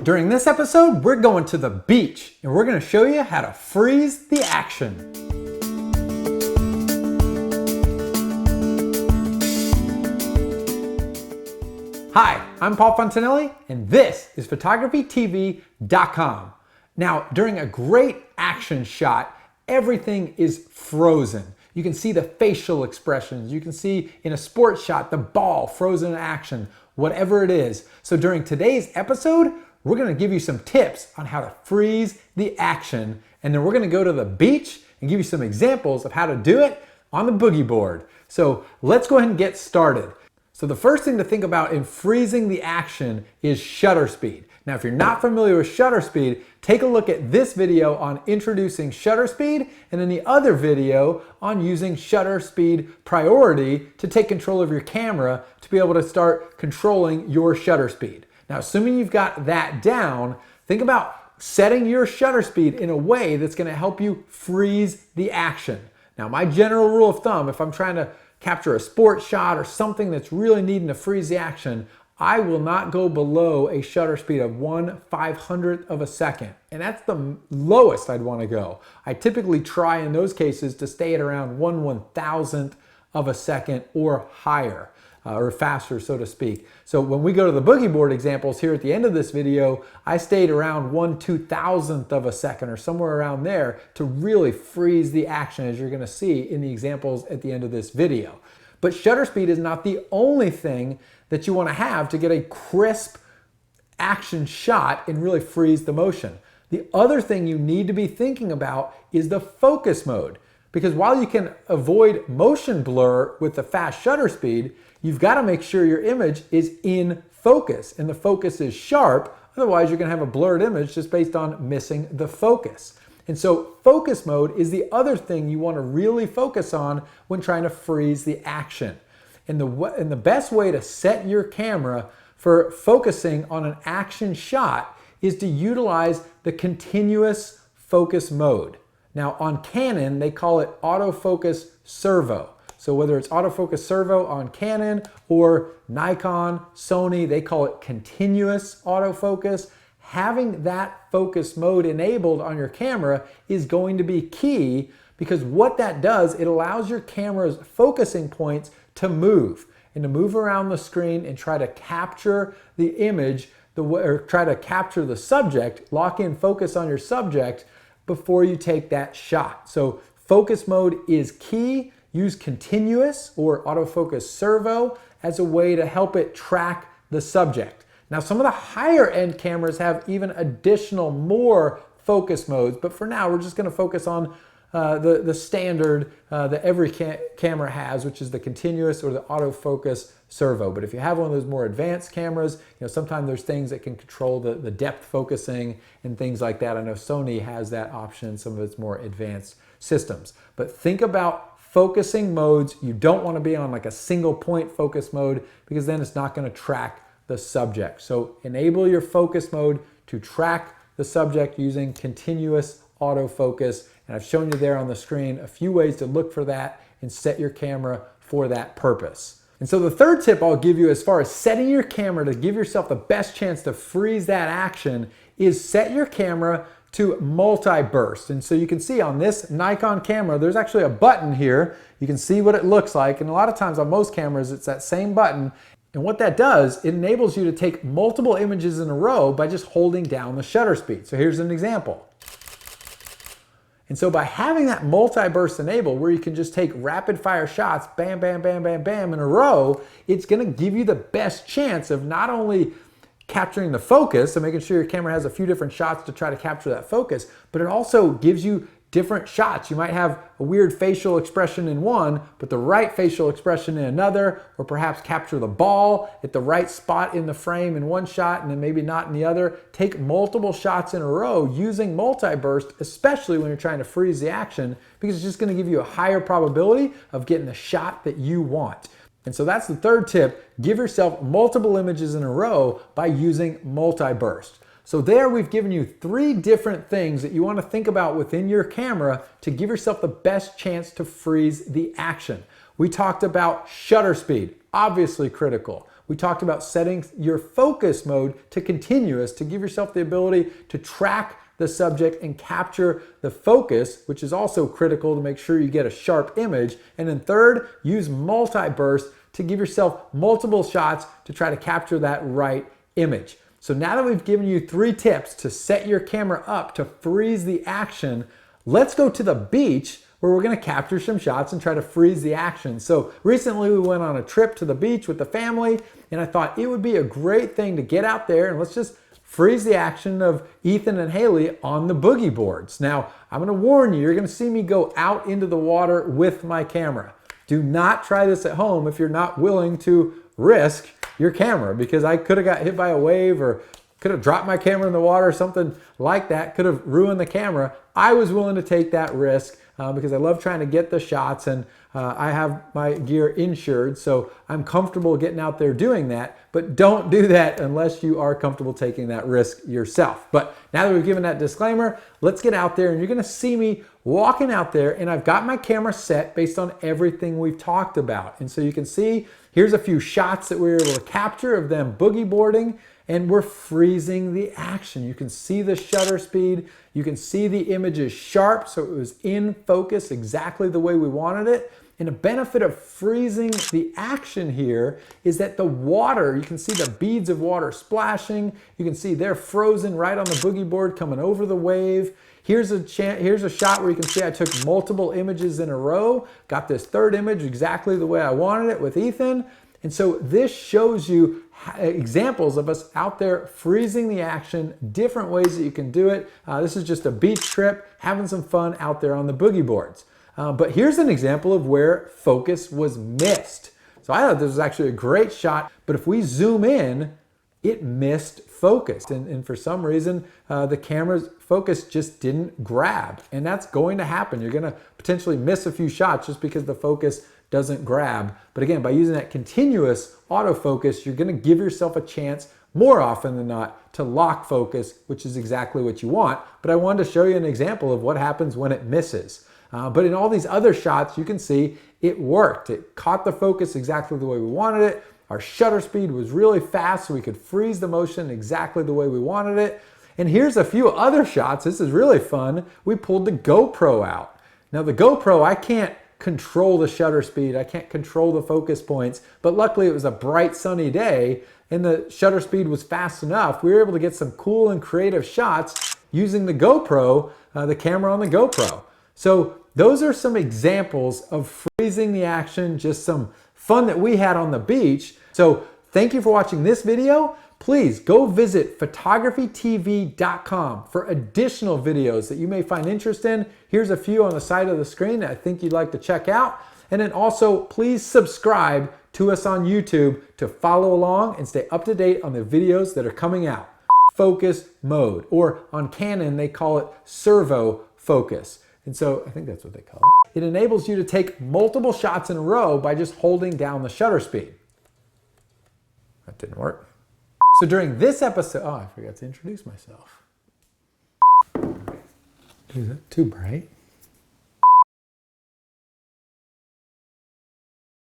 During this episode, we're going to the beach and we're going to show you how to freeze the action. Hi, I'm Paul Fontanelli and this is photographytv.com. Now, during a great action shot, everything is frozen. You can see the facial expressions. You can see in a sports shot, the ball frozen in action, whatever it is. So during today's episode, we're gonna give you some tips on how to freeze the action. And then we're gonna go to the beach and give you some examples of how to do it on the boogie board. So let's go ahead and get started. So the first thing to think about in freezing the action is shutter speed. Now, if you're not familiar with shutter speed, take a look at this video on introducing shutter speed and then the other video on using shutter speed priority to take control of your camera to be able to start controlling your shutter speed. Now, assuming you've got that down, think about setting your shutter speed in a way that's going to help you freeze the action. Now, my general rule of thumb, if I'm trying to capture a sports shot or something that's really needing to freeze the action, I will not go below a shutter speed of 1/500th of a second. And that's the lowest I'd want to go. I typically try in those cases to stay at around 1/1000th of a second or higher, or faster, so to speak. So when we go to the boogie board examples here at the end of this video, I stayed around 1/2000th of a second or somewhere around there to really freeze the action, as you're going to see in the examples at the end of this video. But shutter speed is not the only thing that you want to have to get a crisp action shot and really freeze the motion. The other thing you need to be thinking about is the focus mode. Because while you can avoid motion blur with the fast shutter speed, you've got to make sure your image is in focus and the focus is sharp. Otherwise, you're going to have a blurred image just based on missing the focus. And so focus mode is the other thing you want to really focus on when trying to freeze the action. And the best way to set your camera for focusing on an action shot is to utilize the continuous focus mode. Now on Canon, they call it autofocus servo. So whether it's autofocus servo on Canon or Nikon, Sony, they call it continuous autofocus. Having that focus mode enabled on your camera is going to be key, because what that does, it allows your camera's focusing points to move around the screen and try to capture the image, or try to capture the subject, lock in focus on your subject before you take that shot. So focus mode is key. Use continuous or autofocus servo as a way to help it track the subject. Now, some of the higher end cameras have even additional more focus modes, but for now we're just going to focus on the standard that every camera has, which is the continuous or the autofocus servo. But if you have one of those more advanced cameras, sometimes there's things that can control the depth focusing and things like that. I know Sony has that option in some of its more advanced systems. But think about focusing modes. You don't want to be on like a single point focus mode, because then it's not going to track the subject. So enable your focus mode to track the subject using continuous autofocus. And I've shown you there on the screen a few ways to look for that and set your camera for that purpose. And so the third tip I'll give you as far as setting your camera to give yourself the best chance to freeze that action is set your camera to multi-burst. And so you can see on this Nikon camera, there's actually a button here. You can see what it looks like. And a lot of times on most cameras, it's that same button. And what that does, it enables you to take multiple images in a row by just holding down the shutter speed. So here's an example. And so by having that multi-burst enabled, where you can just take rapid fire shots, bam, bam, bam, bam, bam, in a row, it's gonna give you the best chance of not only capturing the focus and making sure your camera has a few different shots to try to capture that focus, but it also gives you different shots. You might have a weird facial expression in one, but the right facial expression in another, or perhaps capture the ball at the right spot in the frame in one shot and then maybe not in the other. Take multiple shots in a row using multi-burst, especially when you're trying to freeze the action, because it's just going to give you a higher probability of getting the shot that you want. And so that's the third tip. Give yourself multiple images in a row by using multi-burst. So there we've given you 3 different things that you want to think about within your camera to give yourself the best chance to freeze the action. We talked about shutter speed, obviously critical. We talked about setting your focus mode to continuous to give yourself the ability to track the subject and capture the focus, which is also critical to make sure you get a sharp image. And then third, use multi-burst to give yourself multiple shots to try to capture that right image. So now that we've given you 3 tips to set your camera up to freeze the action, let's go to the beach where we're gonna capture some shots and try to freeze the action. So recently we went on a trip to the beach with the family, and I thought it would be a great thing to get out there and let's just freeze the action of Ethan and Haley on the boogie boards. Now, I'm gonna warn you, you're gonna see me go out into the water with my camera. Do not try this at home if you're not willing to risk your camera, because I could have got hit by a wave or could have dropped my camera in the water or something like that, could have ruined the camera. I was willing to take that risk because I love trying to get the shots, and I have my gear insured, so I'm comfortable getting out there doing that. But don't do that unless you are comfortable taking that risk yourself. But now that we've given that disclaimer, let's get out there, and you're gonna see me walking out there, and I've got my camera set based on everything we've talked about. And so you can see, here's a few shots that we were able to capture of them boogie boarding, and we're freezing the action. You can see the shutter speed. You can see the image is sharp, so it was in focus exactly the way we wanted it. And the benefit of freezing the action here is that the water, you can see the beads of water splashing. You can see they're frozen right on the boogie board coming over the wave. Here's a shot where you can see I took multiple images in a row, got this third image exactly the way I wanted it with Ethan. And so this shows you examples of us out there freezing the action, different ways that you can do it. This is just a beach trip, having some fun out there on the boogie boards. But here's an example of where focus was missed. So I thought this was actually a great shot, but if we zoom in, it missed focus. And for some reason, the camera's focus just didn't grab. And that's going to happen. You're gonna potentially miss a few shots just because the focus doesn't grab. But again, by using that continuous autofocus, you're gonna give yourself a chance more often than not to lock focus, which is exactly what you want. But I wanted to show you an example of what happens when it misses. But in all these other shots, you can see it worked. It caught the focus exactly the way we wanted it. Our shutter speed was really fast, so we could freeze the motion exactly the way we wanted it. And here's a few other shots. This is really fun. We pulled the GoPro out. Now the GoPro, I can't control the shutter speed. I can't control the focus points, but luckily it was a bright sunny day and the shutter speed was fast enough. We were able to get some cool and creative shots using the GoPro, the camera on the GoPro. So those are some examples of freezing the action, just some fun that we had on the beach. So thank you for watching this video. Please go visit photographytv.com for additional videos that you may find interest in. Here's a few on the side of the screen that I think you'd like to check out. And then also please subscribe to us on YouTube to follow along and stay up to date on the videos that are coming out. Focus mode, or on Canon, they call it servo focus. And so I think that's what they call it. It enables you to take multiple shots in a row by just holding down the shutter speed. That didn't work. So during this episode, oh, I forgot to introduce myself. Is it too bright?